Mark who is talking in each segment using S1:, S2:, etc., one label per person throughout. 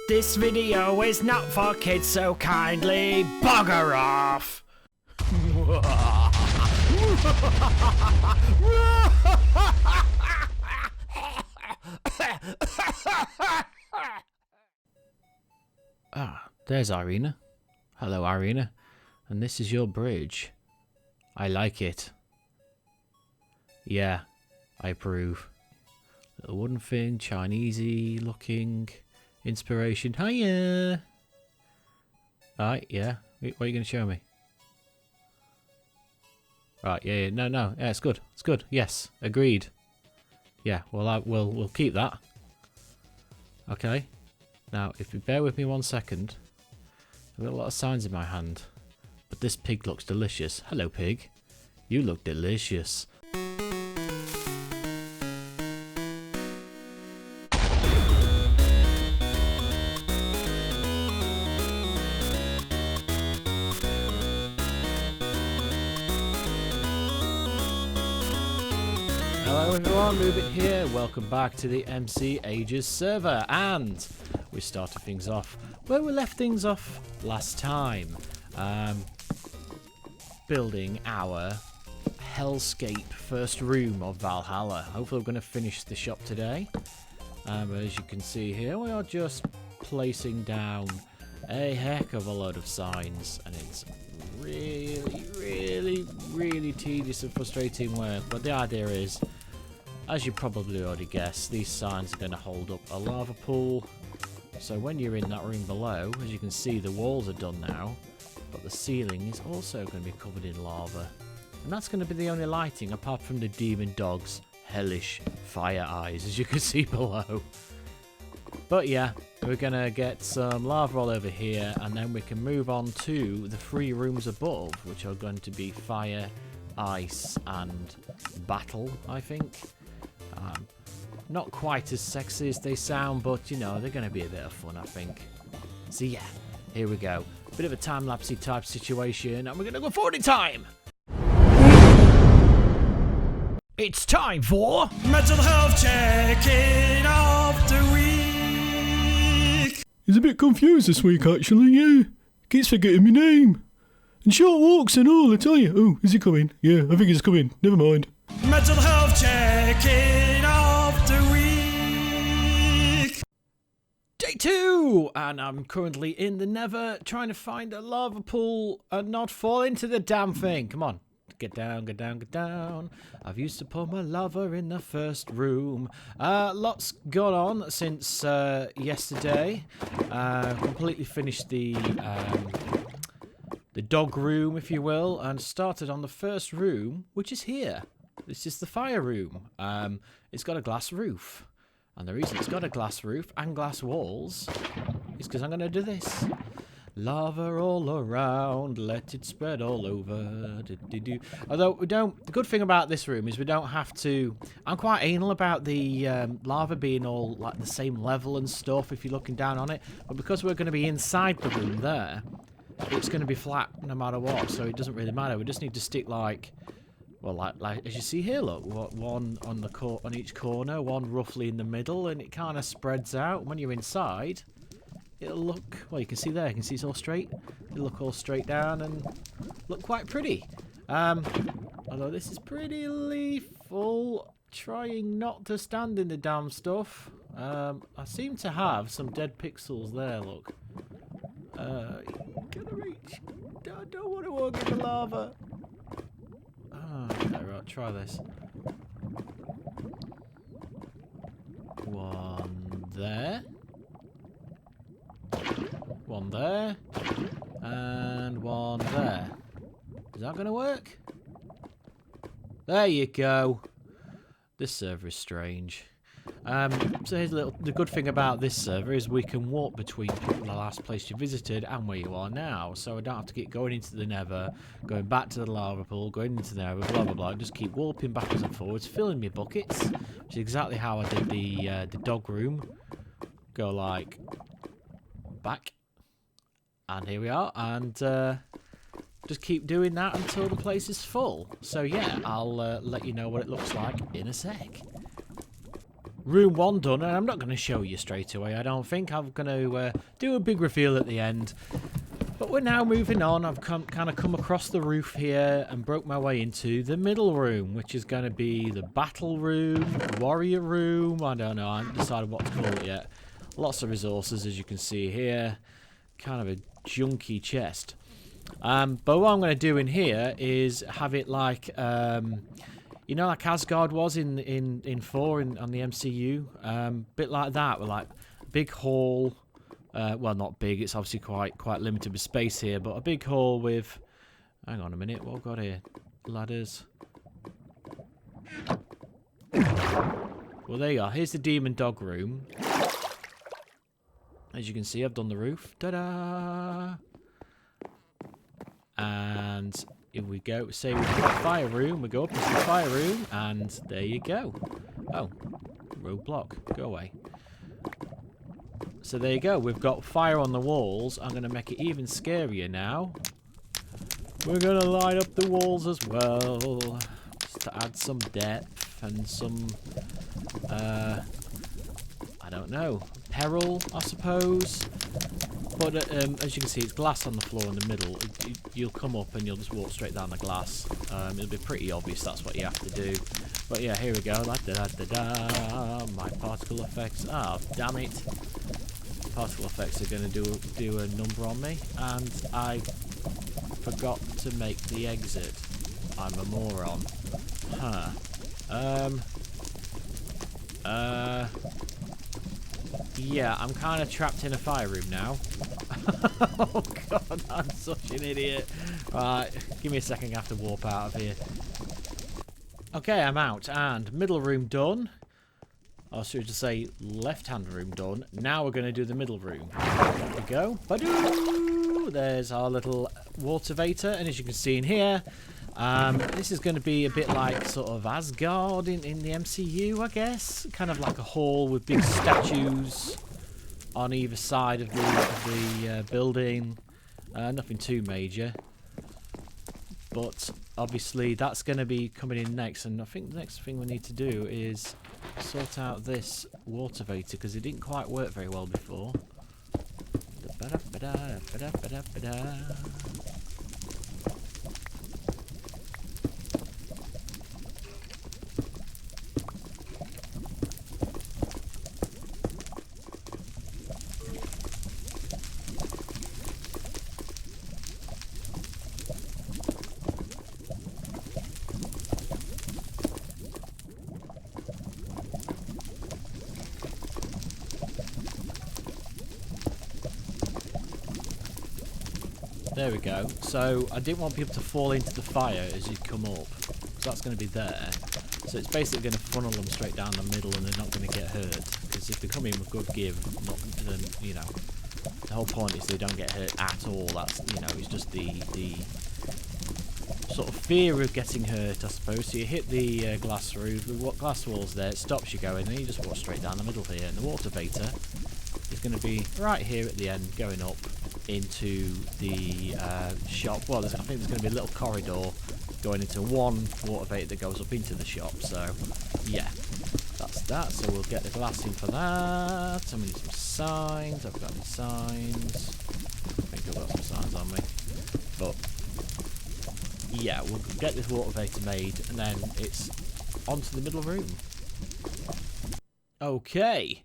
S1: This video is not for kids, so kindly bugger off! Ah, there's Irina. Hello, Irina. And this is your bridge. I like it. Yeah, I approve. Little wooden thing, Chinesey looking. Inspiration. Hiya! Alright, yeah. What are you going to show me? Right, yeah, no. Yeah, it's good. It's good. Yes, agreed. Yeah, well, we'll keep that. Okay. Now, if you bear with me 1 second. I've got a lot of signs in my hand. But this pig looks delicious. Hello, pig. You look delicious. Hello everyone, Moobit here. Welcome back to the MC Ages server, and we started things off where we left things off last time. Building our hellscape first room of Valhalla. Hopefully we're going to finish the shop today. As you can see here, we are just placing down a heck of a load of signs, and it's really tedious and frustrating work. But the idea is, as you probably already guessed, these signs are going to hold up a lava pool. So when you're in that room below, as you can see, the walls are done now, but the ceiling is also going to be covered in lava. And that's going to be the only lighting, apart from the demon dog's hellish fire eyes, as you can see below. But yeah, we're going to get some lava all over here, and then we can move on to the 3 rooms above, which are going to be fire, ice, and battle, I think. Not quite as sexy as they sound, but you know, they're going to be a bit of fun, I think. So yeah, here we go. Bit of a time-lapsey type situation, and we're going to go forward in time. It's time for mental health check-in of the week.
S2: He's a bit confused this week, actually, yeah. Keeps forgetting my name. And short walks and all, I tell you. Oh, is he coming? Yeah, I think he's coming. Never mind.
S1: Mental health check-in of the week. Day 2, and I'm currently in the Nether trying to find a lava pool and not fall into the damn thing. Come on. Get down, get down, get down. I've used to pour my lava in the first room. Lots gone on since yesterday. Completely finished the dog room, if you will, and started on the first room, which is here. This is the fire room. It's got a glass roof. And the reason it's got a glass roof and glass walls is because I'm going to do this. Lava all around, let it spread all over. Although we don't, the good thing about this room is we don't have to. I'm quite anal about the lava being all like the same level and stuff if you're looking down on it. But because we're going to be inside the room there, it's going to be flat no matter what. So it doesn't really matter. We just need to stick like, well, like as you see here, look, one on the on each corner, one roughly in the middle, and it kind of spreads out. When you're inside, it'll look, well, you can see there, you can see it's all straight. It'll look all straight down and look quite pretty. Although this is pretty lethal, trying not to stand in the damn stuff. I seem to have some dead pixels there, look. Gonna reach. I don't want to walk in the lava. Oh, okay, right, try this. One there. One there, and one there. Is that going to work? There you go. This server is strange. So here's the good thing about this server is we can walk between the last place you visited and where you are now. So I don't have to keep going into the Nether, going back to the lava pool, going into the Nether, blah blah blah. Just keep warping backwards and forwards, filling my buckets, which is exactly how I did the dog room. Go like back. And here we are, and just keep doing that until the place is full. So yeah, I'll let you know what it looks like in a sec. room 1 done, and I'm not going to show you straight away. I don't think I'm going to do a big reveal at the end. But we're now moving on. I've kind of come across the roof here and broke my way into the middle room, which is going to be the battle room, warrior room. I don't know. I haven't decided what to call it yet. Lots of resources, as you can see here. Kind of a junky chest. But what I'm going to do in here is have it like, you know, like Asgard was in 4 on the MCU. Bit like that, with like a big hall. Well, not big. It's obviously quite limited with space here, but a big hall with. Hang on a minute. What have we got here? Ladders. Well, there you are. Here's the demon dog room. As you can see, I've done the roof. Ta-da! And if we go, say we've got a fire room, we go up into the fire room, and there you go. Oh, roadblock. Go away. So there you go. We've got fire on the walls. I'm going to make it even scarier now. We're going to light up the walls as well, just to add some depth and some, I don't know, peril, I suppose. But as you can see, it's glass on the floor in the middle. You'll come up and you'll just walk straight down the glass. It'll be pretty obvious that's what you have to do. But yeah, here we go. Da-da-da-da. My particle effects. Oh, damn it. Particle effects are going to do a number on me. And I forgot to make the exit. I'm a moron. Huh. Yeah, I'm kind of trapped in a fire room now. Oh god, I'm such an idiot. Right, give me a second, I have to warp out of here. Okay, I'm out, and middle room done. Or should I just say left-hand room done. Now we're going to do the middle room. There we go. Badoo! There's our little watervator, and as you can see in here, this is going to be a bit like sort of Asgard in the MCU, I guess. Kind of like a hall with big statues on either side of the building. Nothing too major. But obviously that's going to be coming in next. And I think the next thing we need to do is sort out this watervator because it didn't quite work very well before. There we go. So I didn't want people to fall into the fire as you come up. So that's going to be there. So it's basically going to funnel them straight down the middle and they're not going to get hurt. Because if they come in with good give, then, you know, the whole point is they don't get hurt at all. That's, you know, it's just the sort of fear of getting hurt, I suppose. So you hit the glass roof, the glass walls there, it stops you going, and then you just walk straight down the middle here. And the watervator is going to be right here at the end, going up into the shop. Well, I think there's going to be a little corridor going into one watervator that goes up into the shop. So, yeah, that's that. So we'll get the glass in for that. And we need some signs. I've got any signs. I think I've got some signs on me. But, yeah, we'll get this watervator made and then it's onto the middle room. Okay.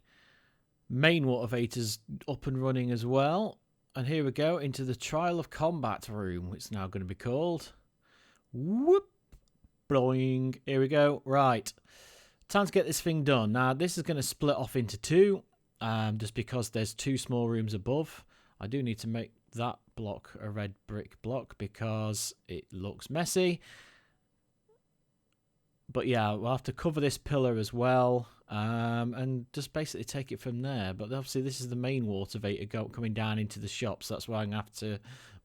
S1: Main watervator's up and running as well. And here we go into the Trial of Combat room, it's now going to be called. Whoop! Blowing. Here we go. Right. Time to get this thing done. Now, this is going to split off into two, just because there's two small rooms above. I do need to make that block a red brick block because it looks messy. But yeah, we'll have to cover this pillar as well, and just basically take it from there. But obviously this is the main watervator coming down into the shop, so that's why I'm going to have to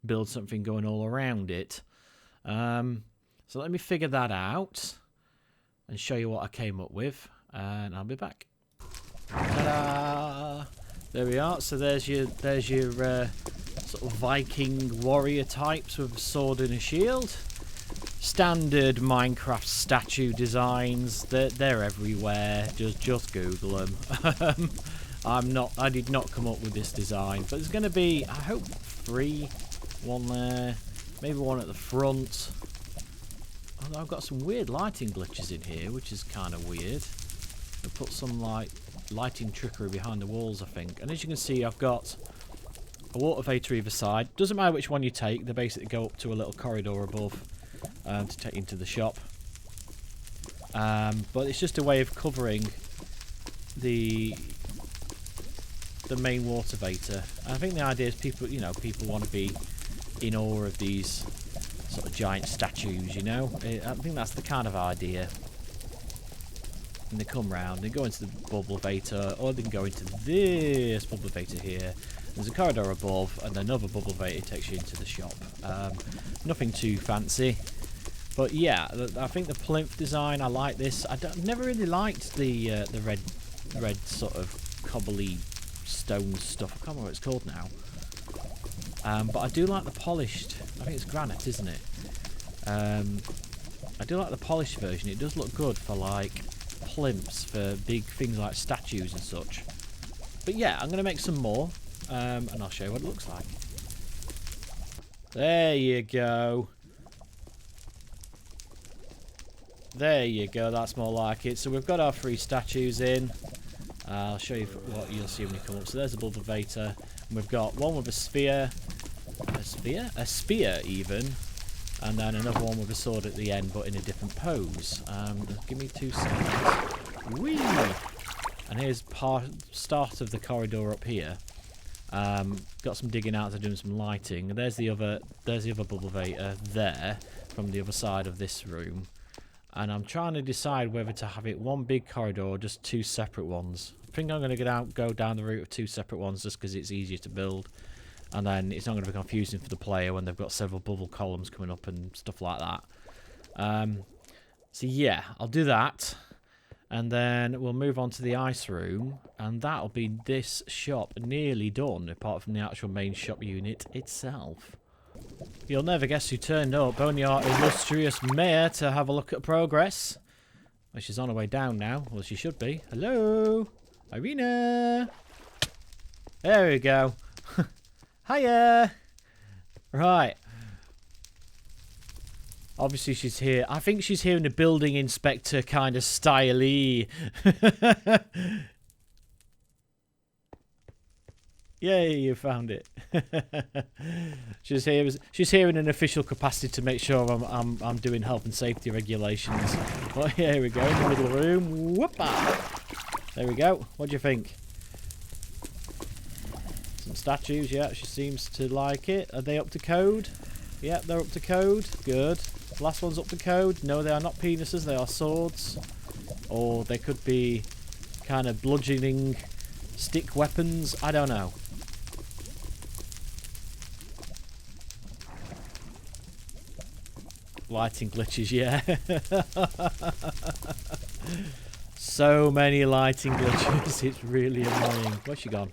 S1: build something going all around it. So let me figure that out and show you what I came up with, and I'll be back. Ta-da! There we are. So there's your sort of Viking warrior types with a sword and a shield. standard Minecraft statue designs. They're everywhere. Just Google them. I did not come up with this design, but there's going to be, I hope, 3. One there, maybe one at the front. Although I've got some weird lighting glitches in here, which is kind of weird. I put some like lighting trickery behind the walls, I think. And as you can see, I've got a water-vator either side. Doesn't matter which one you take. They basically go up to a little corridor above to take you into the shop. But it's just a way of covering the main water-vator. I think the idea is people want to be in awe of these sort of giant statues, you know. I think that's the kind of idea. And they come round, they go into the bubble vator, or they can go into this bubble vator here. There's a corridor above, and another bubble vator takes you into the shop. Nothing too fancy, but yeah, I think the plinth design, I like this. I've never really liked the red sort of cobbly stone stuff. I can't remember what it's called now. But I do like the polished. I think it's granite, isn't it? I do like the polished version. It does look good for like plinths, for big things like statues and such. But yeah, I'm going to make some more, and I'll show you what it looks like. There you go. There you go. That's more like it. So we've got our 3 statues in. I'll show you what you'll see when you come up. So there's a bubble vator. And we've got one with a spear. A spear even. And then another one with a sword at the end, but in a different pose. Give me 2 seconds. Whee! And here's start of the corridor up here. Got some digging out to do some lighting. And there's the other bubble vator there from the other side of this room. And I'm trying to decide whether to have it one big corridor or just 2 separate ones. I think I'm going to go down the route of 2 separate ones just because it's easier to build. And then it's not going to be confusing for the player when they've got several bubble columns coming up and stuff like that. So yeah, I'll do that. And then we'll move on to the ice room. And that'll be this shop nearly done, apart from the actual main shop unit itself. You'll never guess who turned up. Only our illustrious mayor to have a look at progress. Well, she's on her way down now. Well, she should be. Hello, Irina. There we go. Hiya. Right. Obviously she's here. I think she's here in a building inspector kind of style-y. Yay, you found it. She's here in an official capacity to make sure I'm doing health and safety regulations. Well, here we go, in the middle room. Whoopa! There we go. What do you think? Some statues, yeah, she seems to like it. Are they up to code? Yeah, they're up to code. Good. Last one's up to code. No, they are not penises, they are swords. Or they could be kind of bludgeoning stick weapons. I don't know. Lighting glitches, yeah. So many lighting glitches. It's really annoying. Where's she gone?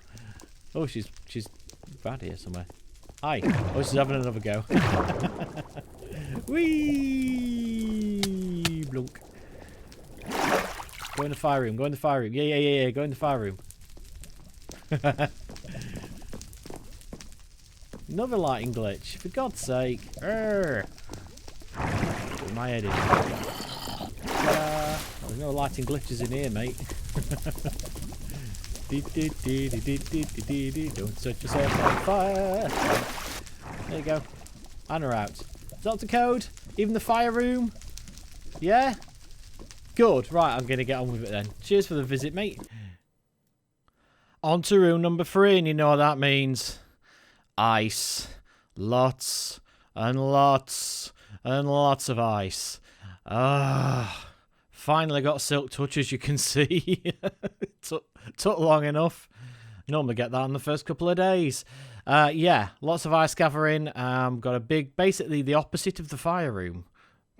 S1: Oh, she's bad here somewhere. Hi. Oh, she's having another go. Whee! Blunk. Go in the fire room. Go in the fire room. Yeah. Go in the fire room. Another lighting glitch. For God's sake. Put my head in. There's no lighting glitches in here, mate. Don't set yourself on fire. There you go. And we're out. Is that the code? Even the fire room? Yeah? Good. Right, I'm going to get on with it then. Cheers for the visit, mate. On to room number 3, and you know what that means. Ice. Lots and lots and lots of ice. Finally got Silk Touch, as you can see. Took long enough. Normally get that in the first couple of days. Yeah, lots of ice gathering. Got a big, basically the opposite of the fire room.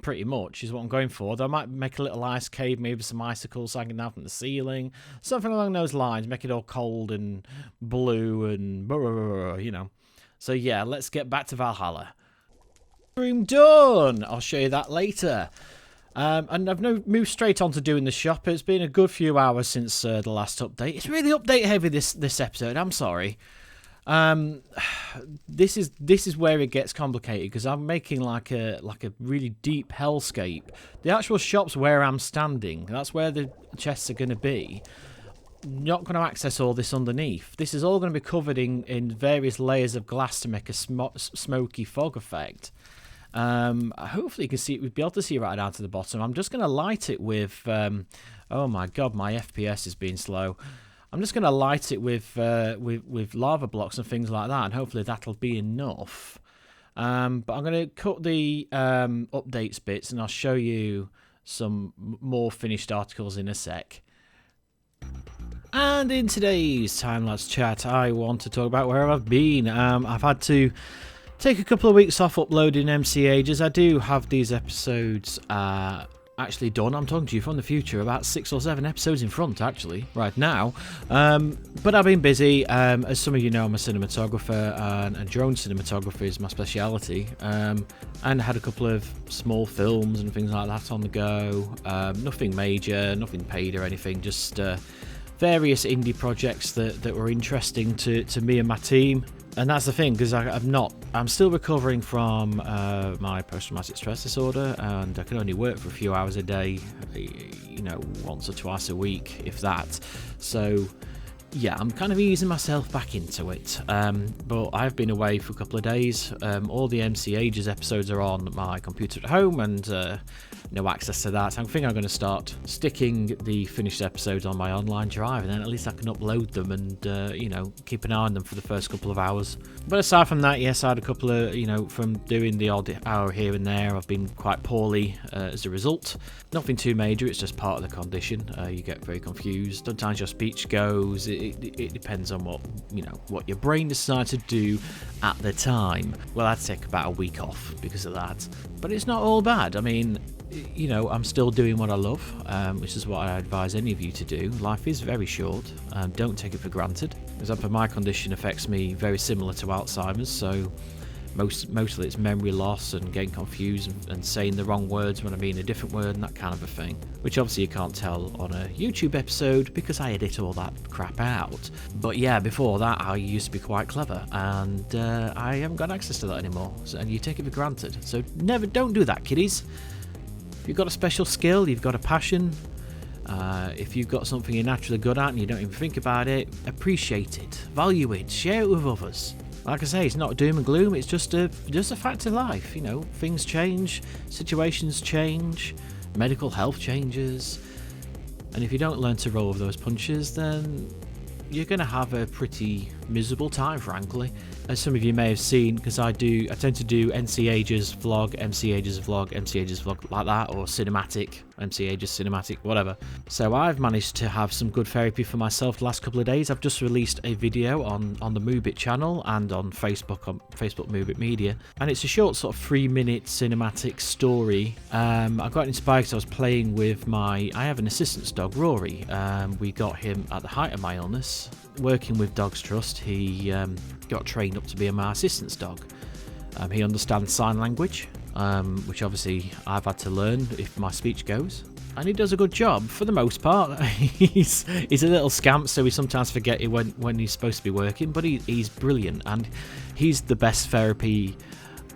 S1: Pretty much is what I'm going for. Though I might make a little ice cave, maybe some icicles hanging down from the ceiling. Something along those lines. Make it all cold and blue and you know. So yeah, let's get back to Valhalla. Room done. I'll show you that later. And I've moved straight on to doing the shop. It's been a good few hours since the last update. It's really update heavy this episode. I'm sorry. This is where it gets complicated because I'm making like a really deep hellscape. The actual shop's where I'm standing. That's where the chests are going to be. Not going to access all this underneath. This is all going to be covered in various layers of glass to make a smoky fog effect. Hopefully you can see, we'll be able to see right down to the bottom. I'm just going to light it with, oh my god, my FPS is being slow. I'm just going to light it with lava blocks and things like that, and hopefully that'll be enough. But I'm going to cut the updates bits, and I'll show you some more finished articles in a sec. And in today's time-lapse chat, I want to talk about where I've been. I've had to take a couple of weeks off uploading MC Ages. I do have these episodes actually done. I'm talking to you from the future, about 6 or 7 episodes in front actually right now. But I've been busy. As some of you know, I'm a cinematographer, and drone cinematography is my speciality. And I had a couple of small films and things like that on the go. Nothing major, nothing paid or anything, just various indie projects that were interesting to me and my team. And that's the thing, because I'm still recovering from my post-traumatic stress disorder, and I can only work for a few hours a day, you know, once or twice a week, if that. So, yeah, I'm kind of easing myself back into it. But I've been away for a couple of days. All the MC Ages episodes are on my computer at home, and no access to that. I think I'm going to start sticking the finished episodes on my online drive, and then at least I can upload them and, you know, keep an eye on them for the first couple of hours. But aside from that, yes, I had a couple of, you know, from doing the odd hour here and there, I've been quite poorly as a result. Nothing too major, it's just part of the condition. You get very confused. Sometimes your speech goes. It depends on what your brain decides to do at the time. Well, I'd take about a week off because of that. But it's not all bad. I mean, you know, I'm still doing what I love, which is what I advise any of you to do. Life is very short. Don't take it for granted. For example, my condition affects me very similar to Alzheimer's, so mostly it's memory loss and getting confused and saying the wrong words when I mean a different word and that kind of a thing, which obviously you can't tell on a YouTube episode because I edit all that crap out. But yeah, before that I used to be quite clever, and I haven't got access to that anymore, and you take it for granted. So don't do that, kiddies. If you've got a special skill, you've got a passion, if you've got something you're naturally good at and you don't even think about it, appreciate it, value it, share it with others. Like I say, it's not doom and gloom, it's just a fact of life. You know, things change, situations change, medical health changes, and if you don't learn to roll with those punches, then you're going to have a pretty miserable time, frankly. As some of you may have seen, because I tend to do MC Ages vlog, MC Ages vlog, MC Ages vlog like that, or cinematic, MC Ages cinematic, whatever. So I've managed to have some good therapy for myself the last couple of days. I've just released a video on the Moobit channel and on Facebook Moobit Media, and it's a short sort of 3-minute cinematic story. I got inspired because I was playing with I have an assistance dog, Rory. We got him at the height of my illness. Working with Dogs Trust, he got trained up to be my assistance dog. He understands sign language, which obviously I've had to learn if my speech goes, and he does a good job for the most part. He's a little scamp, so we sometimes forget it when he's supposed to be working, but he's brilliant, and he's the best therapy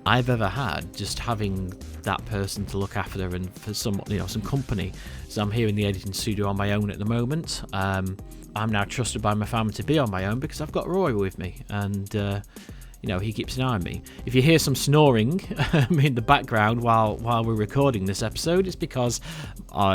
S1: I've ever had, just having that person to look after and for some company. So I'm here in the editing studio on my own at the moment. I'm now trusted by my family to be on my own because I've got Roy with me, and he keeps an eye on me. If you hear some snoring in the background while we're recording this episode, it's because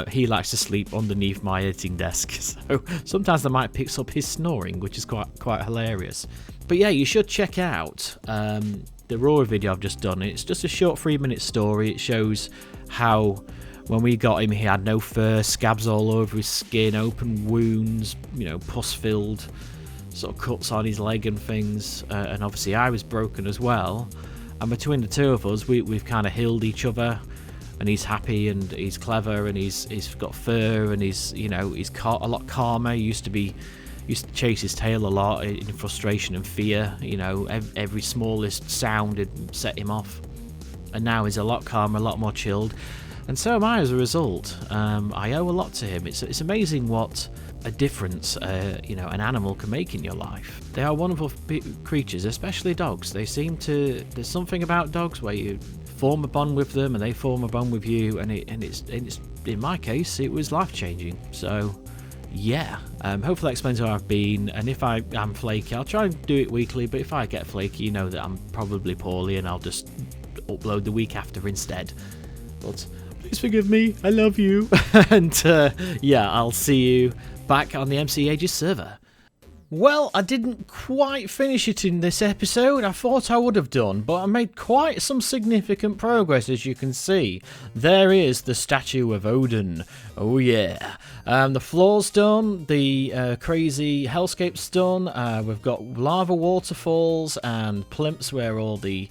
S1: he likes to sleep underneath my editing desk. So sometimes I might pick up his snoring, which is quite hilarious. But yeah, you should check out the Roy video I've just done. It's just a short 3-minute story. It shows how when we got him, he had no fur, scabs all over his skin, open wounds, pus-filled sort of cuts on his leg and things, and obviously I was broken as well. And between the two of us, we've kind of healed each other, and he's happy and he's clever and he's got fur and he's a lot calmer. He used to chase his tail a lot in frustration and fear. Every smallest sound had set him off. and now he's a lot calmer, a lot more chilled, and so am I as a result. I owe a lot to him. It's amazing what a difference an animal can make in your life. They are wonderful creatures, especially dogs. There's something about dogs where you form a bond with them and they form a bond with you, and it's in my case it was life-changing. So yeah, hopefully that explains how I've been, and if I am flaky I'll try and do it weekly, but if I get flaky, you know that I'm probably poorly and I'll just upload the week after instead. But please forgive me, I love you. And yeah, I'll see you back on the MC Ages server. Well, I didn't quite finish it in this episode. I thought I would have done, but I made quite some significant progress, as you can see. There is the statue of Odin. Oh yeah. The floor's done, the crazy hellscape's done, we've got lava waterfalls and plimps where all the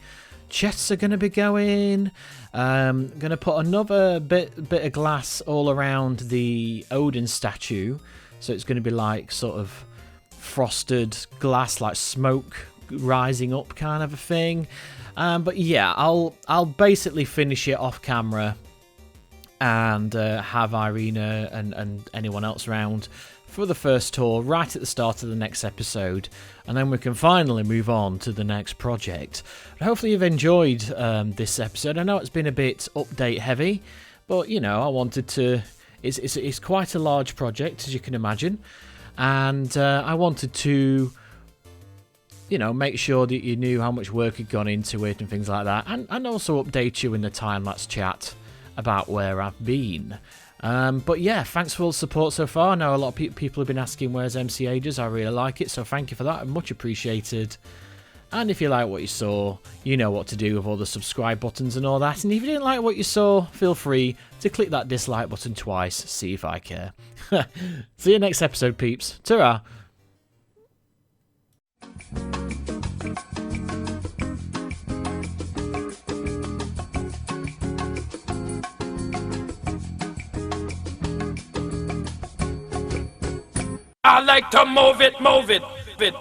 S1: chests are going to be going. Going to put another bit of glass all around the Odin statue, so it's going to be like sort of frosted glass, like smoke rising up kind of a thing. But yeah, I'll basically finish it off camera and have Irina and anyone else around for the first tour right at the start of the next episode, and then we can finally move on to the next project. But hopefully you've enjoyed this episode. I know it's been a bit update heavy, but you know, I wanted to, it's quite a large project, as you can imagine, and I wanted to, you know, make sure that you knew how much work had gone into it and things like that, and also update you in the time-lapse chat about where I've been. But yeah, thanks for all the support so far. I know a lot of people have been asking where's MC Ages. I really like it, so thank you for that. Much appreciated. And if you like what you saw, you know what to do with all the subscribe buttons and all that. And if you didn't like what you saw, feel free to click that dislike button twice, see if I care. See you next episode, peeps. Ta-ra!
S3: I like to move it, move it, move it.